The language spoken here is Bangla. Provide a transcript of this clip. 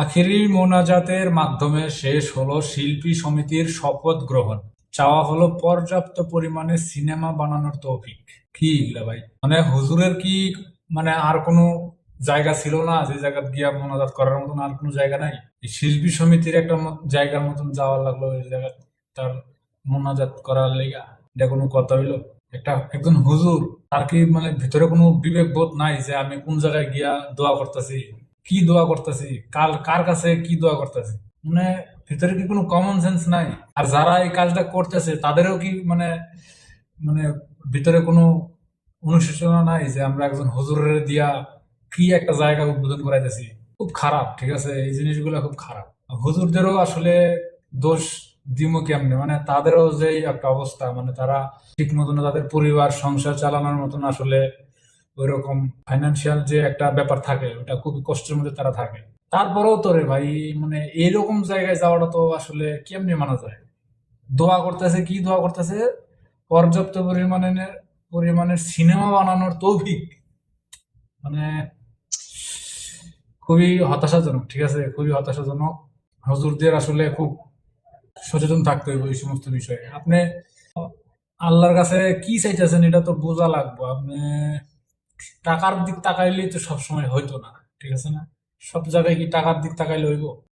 আখেরি মোনাজাতের মাধ্যমে শেষ হলো শিল্পী সমিতির শপথ গ্রহণ। চাওয়া হলো পর্যাপ্ত পরিমাণে সিনেমা বানানোর তৌফিক। কি এগুলা ভাই, মানে হুজুরের কি মানে আর কোনো জায়গা ছিল না যে জায়গা গিয়া মোনাজাত করার মতন? আর কোনো জায়গা নাই? এই শিল্পী সমিতির একটা জায়গার মতন যাওয়া লাগলো ওই জায়গা তার মোনাজাত করার লেগা? এটা কোনো কথা হইলো? একজন হুজুর, তার কি মানে ভিতরে কোনো বিবেক বোধ নাই যে আমি কোন জায়গায় গিয়া দোয়া করতেছি, কি দোয়া করতেছি, কার কাছে কি দোয়া করতেছি? মানে ভিতরে কি কোনো কমন সেন্স নাই? আর যারা এই কাজটা করতেছে তাদেরও কি মানে মানে ভিতরে কোনো অনুশোচনা নাই যে আমরা একজন হুজুরের দিয়া কি একটা জায়গা উদ্বোধন করাইতেছি? খুব খারাপ, ঠিক আছে? এই জিনিসগুলো খুব খারাপ। হুজুরদেরও আসলে দোষ দিমো কেমনে? মানে তাদেরও যে এই একটা অবস্থা, মানে তারা ঠিক মতন তাদের পরিবার সংসার চালানোর মতন আসলে ওইরকম ফাইন্যান্সিয়াল যে একটা ব্যাপার থাকে, ওটা খুবই কষ্টের মধ্যে তারা থাকে। তারপরেও তো রে ভাই, মানে এরকম জায়গায় যাওয়াটা তো আসলে কেমনে মানা যায়? দোয়া করতেছে, কি দোয়া করতেছে? পর্যাপ্ত পরিমাণের সিনেমা বানানোর তৌফিক। মানে খুবই হতাশাজনক, ঠিক আছে? খুবই হতাশাজনক। হুজুরদের আসলে খুব সচেতন থাকতে হবে এই সমস্ত বিষয়ে। আপনি আল্লাহর কাছে কি চাইতেছেন এটা তো বোঝা লাগবে। আপনি টাকার দিক তাকাইলেই তো সবসময় হইতো না, ঠিক আছে না? সব জায়গায় কি টাকার দিক তাকাইলে হইব?